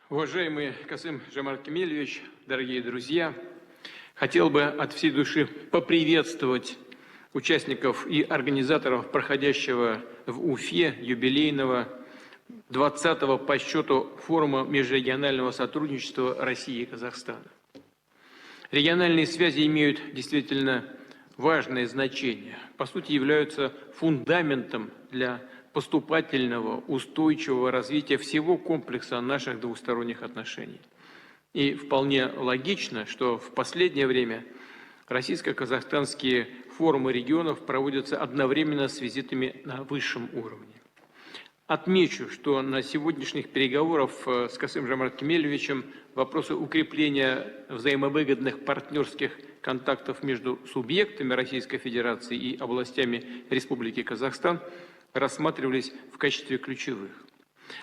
Уважаемый Касым-Жомарт Кемелевич, дорогие друзья, хотел бы от всей души поприветствовать участников и организаторов проходящего в Уфе юбилейного 20-го по счету форума межрегионального сотрудничества России и Казахстана. Региональные связи имеют действительно важное значение, по сути являются фундаментом для поступательного, устойчивого развития всего комплекса наших двусторонних отношений. И вполне логично, что в последнее время российско-казахстанские форумы регионов проводятся одновременно с визитами на высшем уровне. Отмечу, что на сегодняшних переговорах с Касым-Жомарт Кемелевичем вопросы укрепления взаимовыгодных партнерских контактов между субъектами Российской Федерации и областями Республики Казахстан рассматривались в качестве ключевых.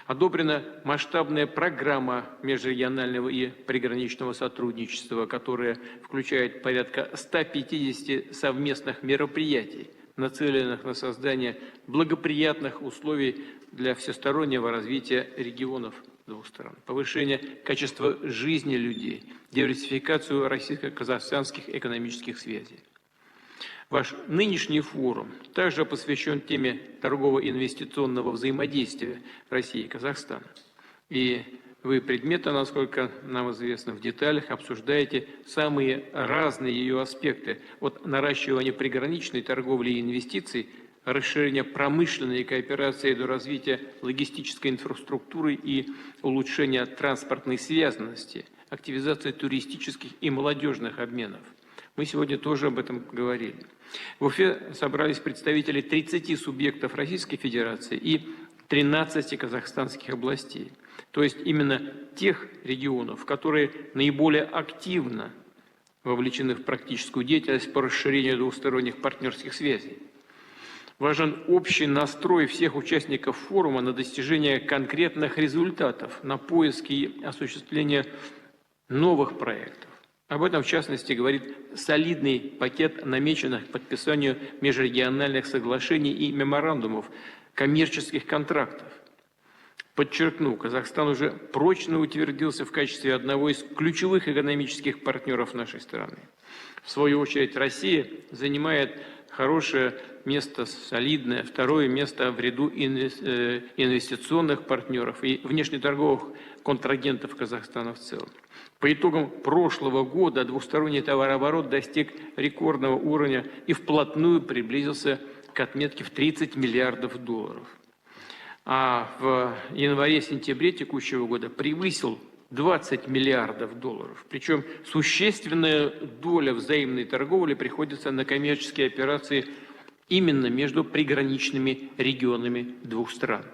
Одобрена масштабная программа межрегионального и приграничного сотрудничества, которая включает порядка 150 совместных мероприятий, нацеленных на создание благоприятных условий для всестороннего развития регионов двух стран, повышение качества жизни людей, диверсификацию российско-казахстанских экономических связей. Ваш нынешний форум также посвящен теме торгово-инвестиционного взаимодействия России и Казахстана. И вы предметно, насколько нам известно, в деталях обсуждаете самые разные ее аспекты, от наращивания приграничной торговли и инвестиций, расширения промышленной кооперации до развития логистической инфраструктуры и улучшения транспортной связанности, активизации туристических и молодежных обменов. Мы сегодня тоже об этом говорили. В Уфе собрались представители 30 субъектов Российской Федерации и 13 казахстанских областей. То есть именно тех регионов, которые наиболее активно вовлечены в практическую деятельность по расширению двусторонних партнерских связей. Важен общий настрой всех участников форума на достижение конкретных результатов, на поиски и осуществление новых проектов. Об этом, в частности, говорит солидный пакет намеченных к подписанию межрегиональных соглашений и меморандумов, коммерческих контрактов. Подчеркну, Казахстан уже прочно утвердился в качестве одного из ключевых экономических партнеров нашей страны. В свою очередь, Россия занимает хорошее место, солидное, второе место в ряду инвестиционных партнеров и внешнеторговых контрагентов Казахстана в целом. По итогам прошлого года двусторонний товарооборот достиг рекордного уровня и вплотную приблизился к отметке в 30 миллиардов долларов. А в январе-сентябре текущего года превысил 20 миллиардов долларов. Причем существенная доля взаимной торговли приходится на коммерческие операции именно между приграничными регионами двух стран.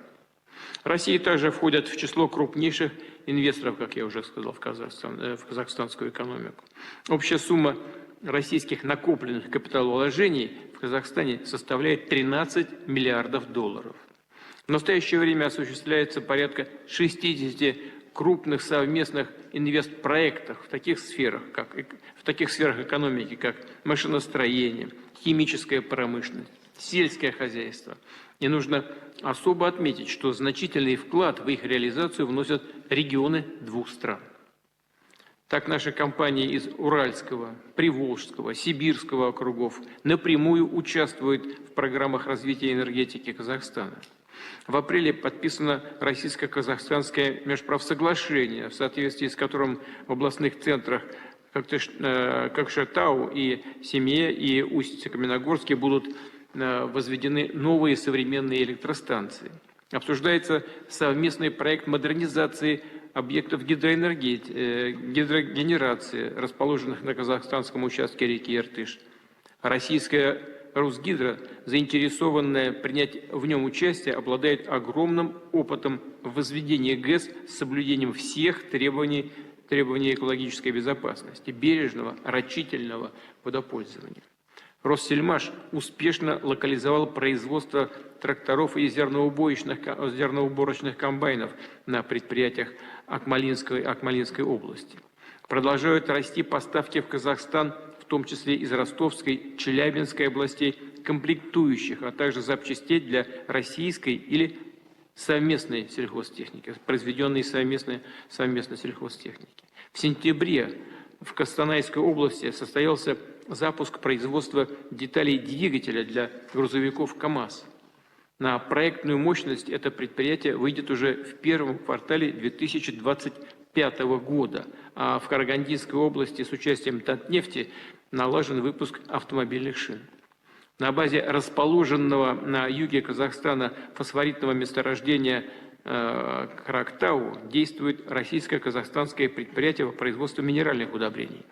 Россия также входит в число крупнейших инвесторов, как я уже сказал, в казахстанскую экономику. Общая сумма российских накопленных капиталовложений в Казахстане составляет 13 миллиардов долларов. В настоящее время осуществляется порядка 60 крупных совместных инвестпроектов в таких сферах экономики, как машиностроение, химическая промышленность, сельское хозяйство. И нужно особо отметить, что значительный вклад в их реализацию вносят регионы двух стран. Так наши компании из Уральского, Приволжского, Сибирского округов напрямую участвуют в программах развития энергетики Казахстана. В апреле подписано российско-казахстанское межправсоглашение, в соответствии с которым в областных центрах Кокшетау и Семье и Усть-Каменогорске будут возведены новые современные электростанции. Обсуждается совместный проект модернизации объектов гидрогенерации, расположенных на казахстанском участке реки Иртыш. Российская Русгидро, заинтересованная принять в нем участие, обладает огромным опытом в возведении ГЭС с соблюдением всех требований экологической безопасности, бережного, рачительного водопользования. Россельмаш успешно локализовал производство тракторов и зерноуборочных комбайнов на предприятиях Акмолинской области. Продолжают расти поставки в Казахстан, в том числе из Ростовской, Челябинской областей, комплектующих, а также запчастей для российской или совместной сельхозтехники, произведенной совместно сельхозтехники. В сентябре в Костанайской области состоялся запуск производства деталей двигателя для грузовиков КАМАЗ. На проектную мощность это предприятие выйдет уже в первом квартале 2025 года, а в Карагандинской области с участием Татнефти налажен выпуск автомобильных шин. На базе расположенного на юге Казахстана фосфоритного месторождения Карактау действует российско-казахстанское предприятие по производству минеральных удобрений.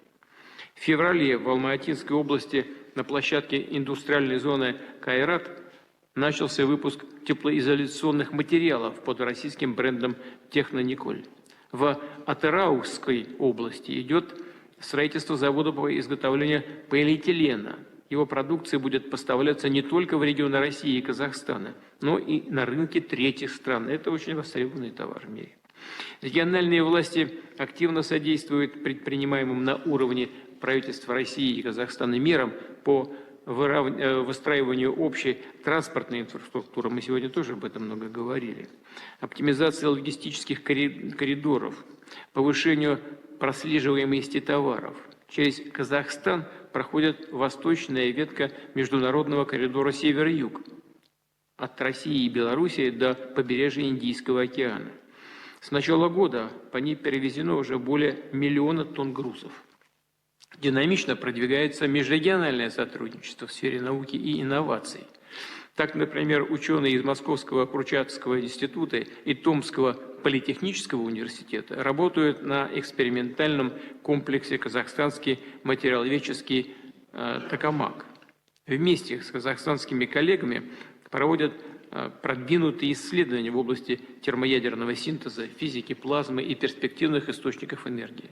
В феврале в Алма-Атинской области на площадке индустриальной зоны Кайрат начался выпуск теплоизоляционных материалов под российским брендом «Технониколь». В Атыраускской области идет строительство завода по изготовлению полиэтилена. Его продукция будет поставляться не только в регионы России и Казахстана, но и на рынке третьих стран. Это очень востребованный товар в мире. Региональные власти активно содействуют предпринимаемым на уровне правительства России и Казахстана мерам по выстраиванию общей транспортной инфраструктуры. Мы сегодня тоже об этом много говорили. Оптимизация логистических коридоров, повышению прослеживаемости товаров. Через Казахстан проходит восточная ветка международного коридора север-юг от России и Белоруссии до побережья Индийского океана. С начала года по ней перевезено уже более 1 миллиона тонн грузов. Динамично продвигается межрегиональное сотрудничество в сфере науки и инноваций. Так, например, ученые из Московского Курчатовского института и Томского политехнического университета работают на экспериментальном комплексе «Казахстанский материаловедческий токамак». Вместе с казахстанскими коллегами проводят продвинутые исследования в области термоядерного синтеза, физики плазмы и перспективных источников энергии.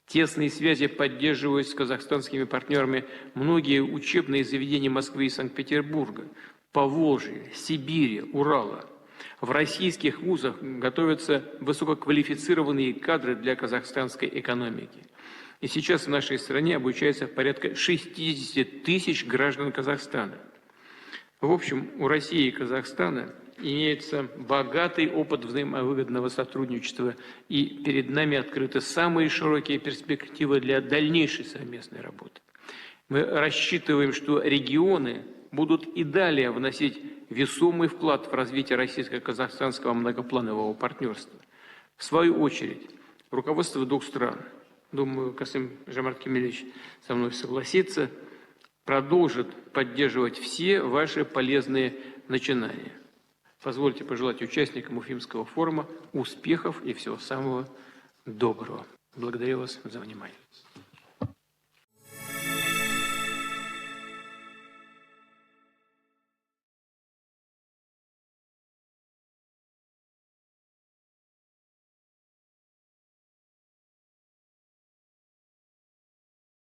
Тесные связи поддерживают с казахстанскими партнерами многие учебные заведения Москвы и Санкт-Петербурга, Поволжья, Сибири, Урала. В российских вузах готовятся высококвалифицированные кадры для казахстанской экономики. И сейчас в нашей стране обучается порядка 60 тысяч граждан Казахстана. В общем, у России и Казахстана имеется богатый опыт взаимовыгодного сотрудничества, и перед нами открыты самые широкие перспективы для дальнейшей совместной работы. Мы рассчитываем, что регионы будут и далее вносить весомый вклад в развитие российско-казахстанского многопланового партнерства. В свою очередь, руководство двух стран, думаю, Касым-Жомарт Кемелевич со мной согласится, продолжит поддерживать все ваши полезные начинания. Позвольте пожелать участникам Уфимского форума успехов и всего самого доброго. Благодарю вас за внимание.